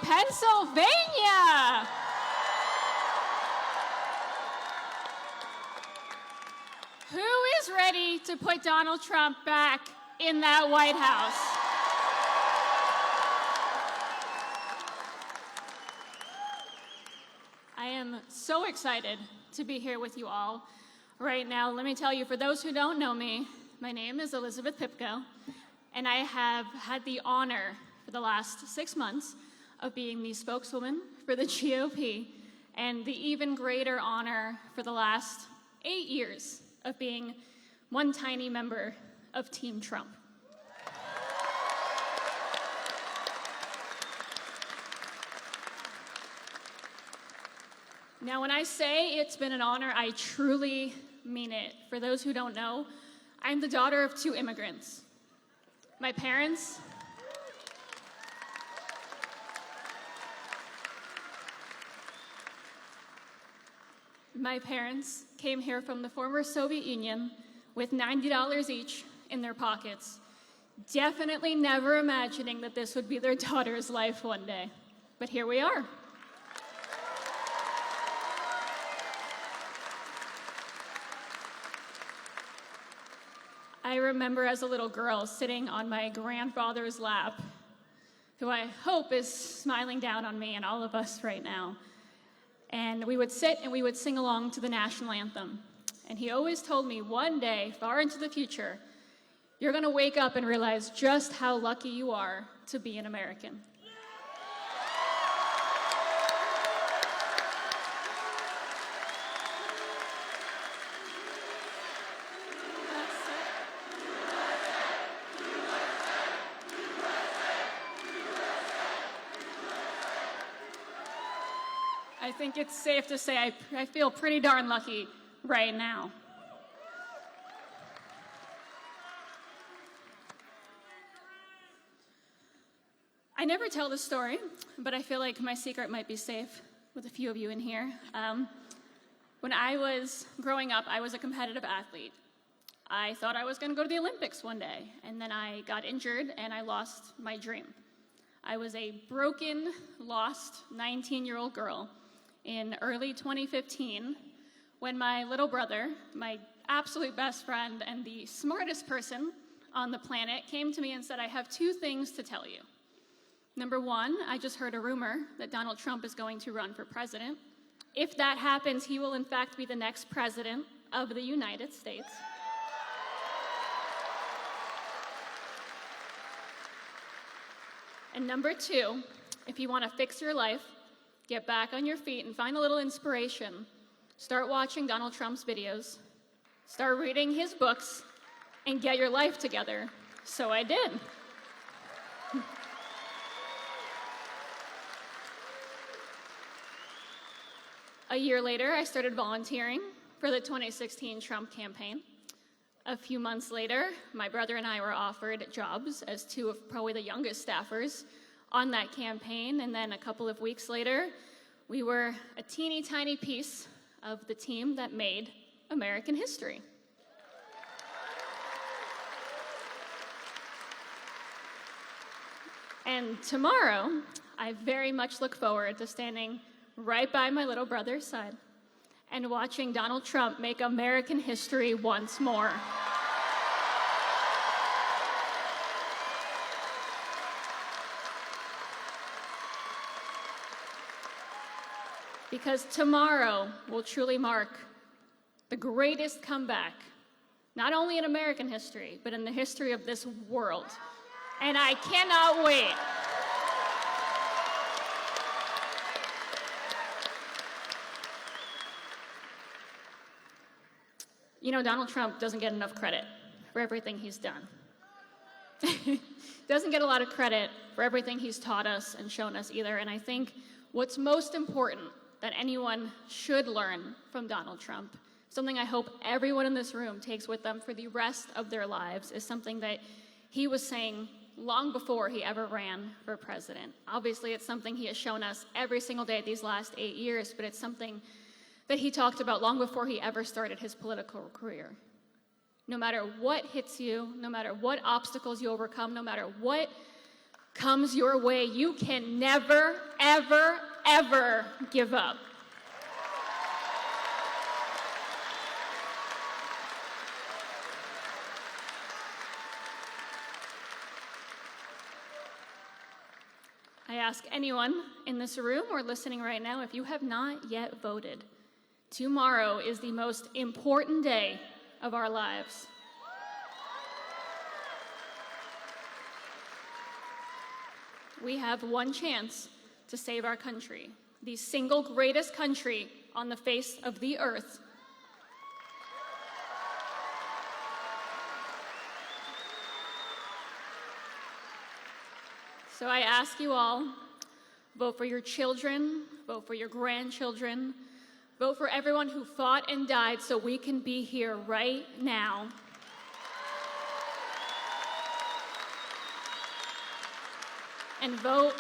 Pennsylvania! Who is ready to put Donald Trump back in that White House? I am so excited to be here with you all right now. Let me tell you, for those who don't know me, my name is Elizabeth Pipko, and I have had the honor for the last 6 months of being the spokeswoman for the GOP, and the even greater honor for the last 8 years of being one tiny member of Team Trump. Now, when I say it's been an honor, I truly mean it. For those who don't know, I'm the daughter of 2 immigrants. My parents came here from the former Soviet Union with $90 each in their pockets, definitely never imagining that this would be their daughter's life one day. But here we are. I remember as a little girl sitting on my grandfather's lap, who I hope is smiling down on me and all of us right now. And we would sit and we would sing along to the national anthem. And he always told me one day, far into the future, you're going to wake up and realize just how lucky you are to be an American. I think it's safe to say I feel pretty darn lucky right now. I never tell this story, but I feel like my secret might be safe with a few of you in here. When I was growing up, I was a competitive athlete. I thought I was going to go to the Olympics one day, and then I got injured and I lost my dream. I was a broken, lost 19-year-old girl in early 2015, when my little brother, my absolute best friend and the smartest person on the planet, came to me and said, I have 2 things to tell you. Number 1, I just heard a rumor that Donald Trump is going to run for president. If that happens, he will in fact be the next president of the United States. And number 2, if you want to fix your life, get back on your feet and find a little inspiration, start watching Donald Trump's videos, start reading his books, and get your life together. So I did. A year later, I started volunteering for the 2016 Trump campaign. A few months later, my brother and I were offered jobs as 2 of probably the youngest staffers on that campaign, and then a couple of weeks later, we were a teeny tiny piece of the team that made American history. And tomorrow, I very much look forward to standing right by my little brother's side and watching Donald Trump make American history once more. Because tomorrow will truly mark the greatest comeback, not only in American history, but in the history of this world. And I cannot wait. You know, Donald Trump doesn't get enough credit for everything he's done. Doesn't get a lot of credit for everything he's taught us and shown us either. And I think what's most important that anyone should learn from Donald Trump, something I hope everyone in this room takes with them for the rest of their lives, is something that he was saying long before he ever ran for president. Obviously, it's something he has shown us every single day these last 8 years, but it's something that he talked about long before he ever started his political career. No matter what hits you, no matter what obstacles you overcome, no matter what comes your way, you can never, ever, ever give up. I ask anyone in this room or listening right now, if you have not yet voted, tomorrow is the most important day of our lives. We have one chance to save our country, the single greatest country on the face of the earth. So I ask you all, vote for your children, vote for your grandchildren, vote for everyone who fought and died so we can be here right now. And vote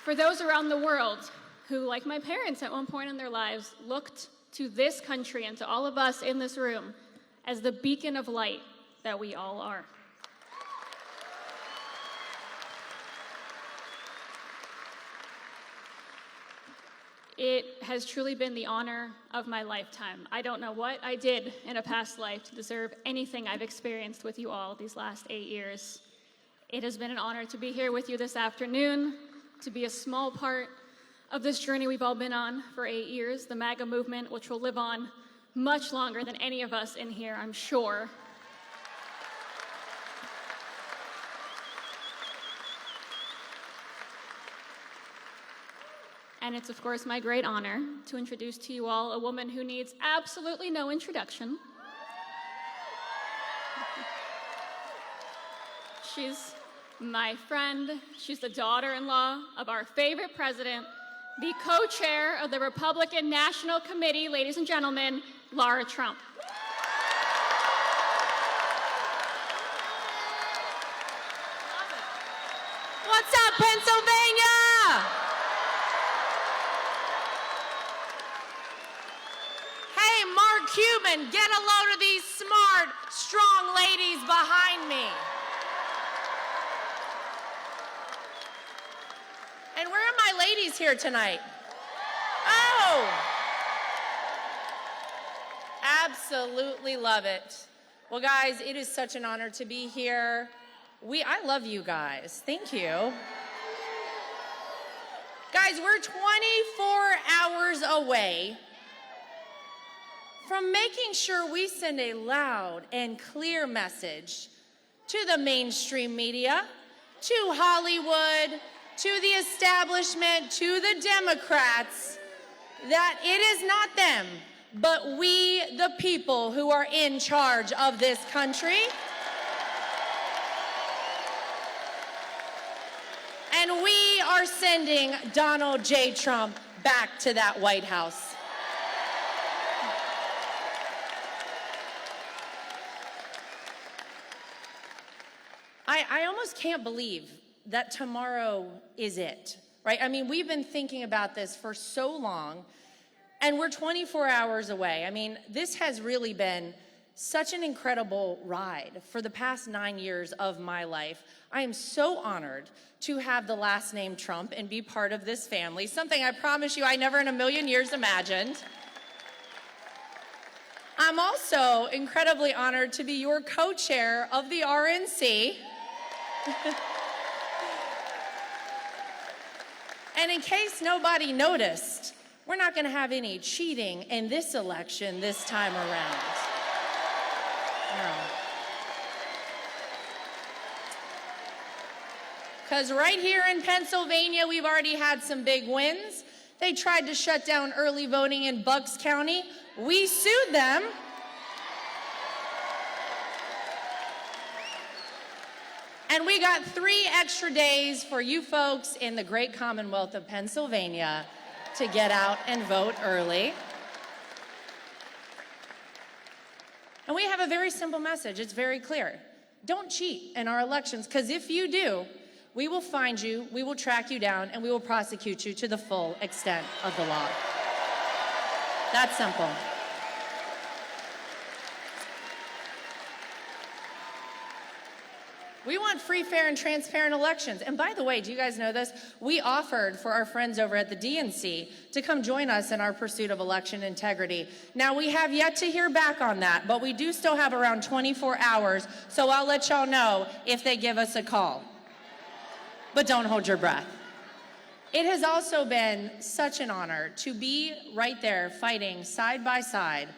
for those around the world who, like my parents at one point in their lives, looked to this country and to all of us in this room as the beacon of light that we all are. It has truly been the honor of my lifetime. I don't know what I did in a past life to deserve anything I've experienced with you all these last 8 years. It has been an honor to be here with you this afternoon, to be a small part of this journey we've all been on for 8 years, the MAGA movement, which will live on much longer than any of us in here, I'm sure. And it's, of course, my great honor to introduce to you all a woman who needs absolutely no introduction. She's my friend. She's the daughter-in-law of our favorite president, the co-chair of the Republican National Committee, ladies and gentlemen, Lara Trump. What's up, Pennsylvania? Hey, Mark Cuban, get a load of these smart, strong ladies behind me. And where are my ladies here tonight? Oh! Absolutely love it. Well, guys, it is such an honor to be here. I love you guys. Thank you. Guys, we're 24 hours away from making sure we send a loud and clear message to the mainstream media, to Hollywood, to the establishment, to the Democrats, that it is not them, but we, the people, who are in charge of this country. And we are sending Donald J. Trump back to that White House. I almost can't believe that tomorrow is it, right? I mean, we've been thinking about this for so long, and we're 24 hours away. I mean, this has really been such an incredible ride for the past 9 years of my life. I am so honored to have the last name Trump and be part of this family, something I promise you I never in a million years imagined. I'm also incredibly honored to be your co-chair of the RNC. And in case nobody noticed, we're not going to have any cheating in this election this time around. No. Because right here in Pennsylvania, we've already had some big wins. They tried to shut down early voting in Bucks County. We sued them. And we got 3 extra days for you folks in the great Commonwealth of Pennsylvania to get out and vote early. And we have a very simple message. It's very clear. Don't cheat in our elections, because if you do, we will find you, we will track you down, and we will prosecute you to the full extent of the law. That's simple. We want free, fair, and transparent elections. And by the way, do you guys know this? We offered for our friends over at the DNC to come join us in our pursuit of election integrity. Now, we have yet to hear back on that, but we do still have around 24 hours, so I'll let y'all know if they give us a call. But don't hold your breath. It has also been such an honor to be right there fighting side by side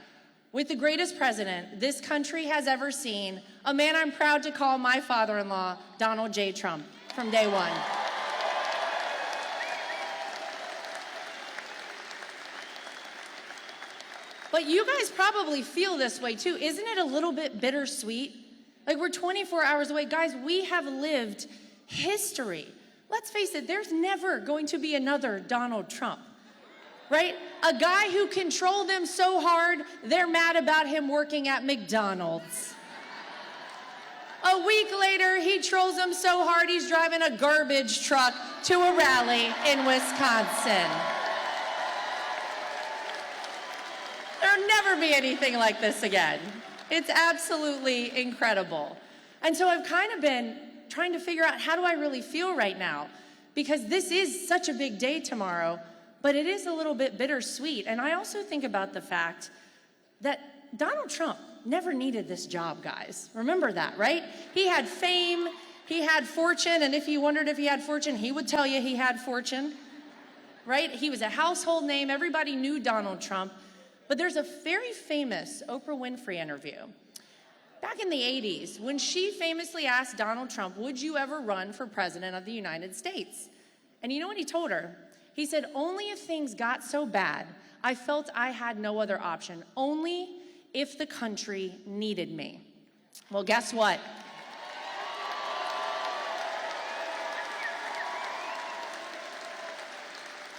with the greatest president this country has ever seen, a man I'm proud to call my father-in-law, Donald J. Trump, from day one. But you guys probably feel this way too. Isn't it a little bit bittersweet? Like, we're 24 hours away. Guys, we have lived history. Let's face it, there's never going to be another Donald Trump. Right? A guy who controlled them so hard, they're mad about him working at McDonald's. A week later, he trolls them so hard, he's driving a garbage truck to a rally in Wisconsin. There'll never be anything like this again. It's absolutely incredible. And so I've kind of been trying to figure out, how do I really feel right now? Because this is such a big day tomorrow. But it is a little bit bittersweet. And I also think about the fact that Donald Trump never needed this job, guys. Remember that, right? He had fame, he had fortune, and if you wondered if he had fortune, he would tell you he had fortune, right? He was a household name. Everybody knew Donald Trump. But there's a very famous Oprah Winfrey interview back in the 80s when she famously asked Donald Trump, would you ever run for president of the United States? And you know what he told her? He said, only if things got so bad, I felt I had no other option. Only if the country needed me. Well, guess what?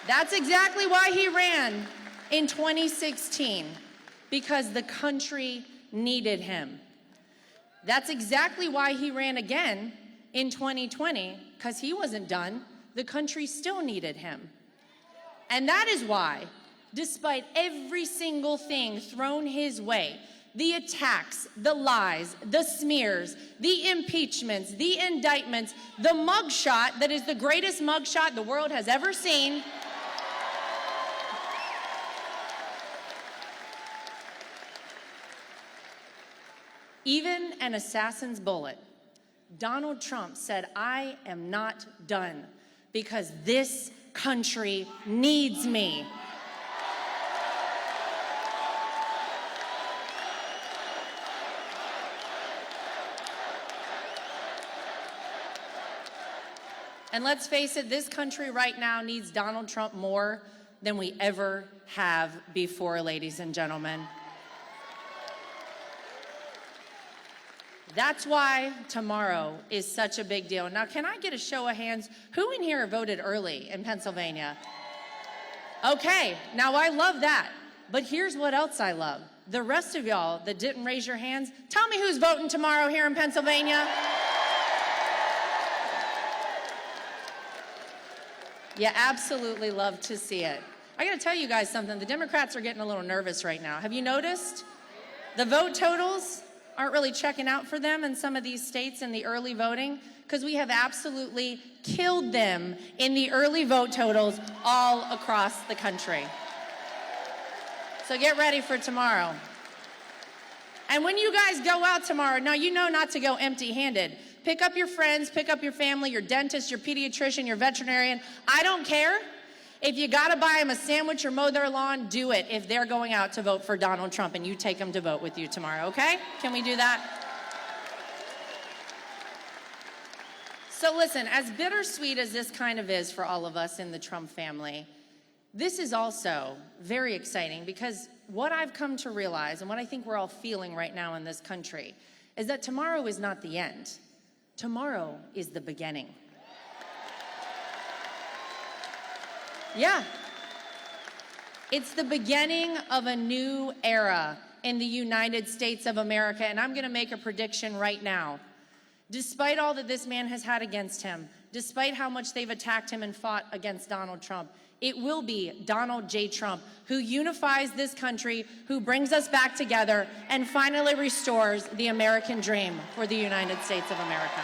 That's exactly why he ran in 2016, because the country needed him. That's exactly why he ran again in 2020, because he wasn't done. The country still needed him. And that is why, despite every single thing thrown his way, the attacks, the lies, the smears, the impeachments, the indictments, the mugshot that is the greatest mugshot the world has ever seen, even an assassin's bullet, Donald Trump said, I am not done because this country needs me. And let's face it, this country right now needs Donald Trump more than we ever have before, ladies and gentlemen. That's why tomorrow is such a big deal. Now, can I get a show of hands? Who in here voted early in Pennsylvania? Okay, now I love that. But here's what else I love. The rest of y'all that didn't raise your hands, tell me who's voting tomorrow here in Pennsylvania. You absolutely love to see it. I gotta tell you guys something. The Democrats are getting a little nervous right now. Have you noticed? The vote totals aren't really checking out for them in some of these states in the early voting, because we have absolutely killed them in the early vote totals all across the country. So get ready for tomorrow. And when you guys go out tomorrow, now you know not to go empty-handed. Pick up your friends, pick up your family, your dentist, your pediatrician, your veterinarian. I don't care. If you gotta buy them a sandwich or mow their lawn, do it if they're going out to vote for Donald Trump and you take them to vote with you tomorrow, okay? Can we do that? So listen, as bittersweet as this kind of is for all of us in the Trump family, this is also very exciting, because what I've come to realize and what I think we're all feeling right now in this country is that tomorrow is not the end. Tomorrow is the beginning. Yeah. It's the beginning of a new era in the United States of America, and I'm going to make a prediction right now. Despite all that this man has had against him, despite how much they've attacked him and fought against Donald Trump, it will be Donald J. Trump who unifies this country, who brings us back together, and finally restores the American dream for the United States of America.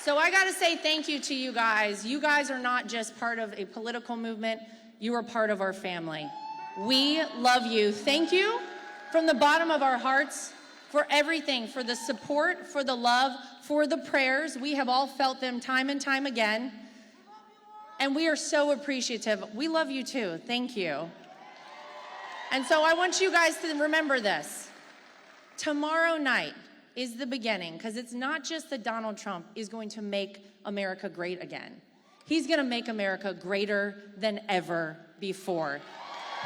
So I got to say thank you to you guys. You guys are not just part of a political movement. You are part of our family. We love you. Thank you from the bottom of our hearts for everything, for the support, for the love, for the prayers. We have all felt them time and time again. And we are so appreciative. We love you too. Thank you. And so I want you guys to remember this. Tomorrow night is the beginning, because it's not just that Donald Trump is going to make America great again. He's going to make America greater than ever before.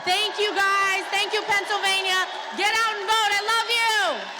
Thank you, guys. Thank you, Pennsylvania. Get out and vote. I love you.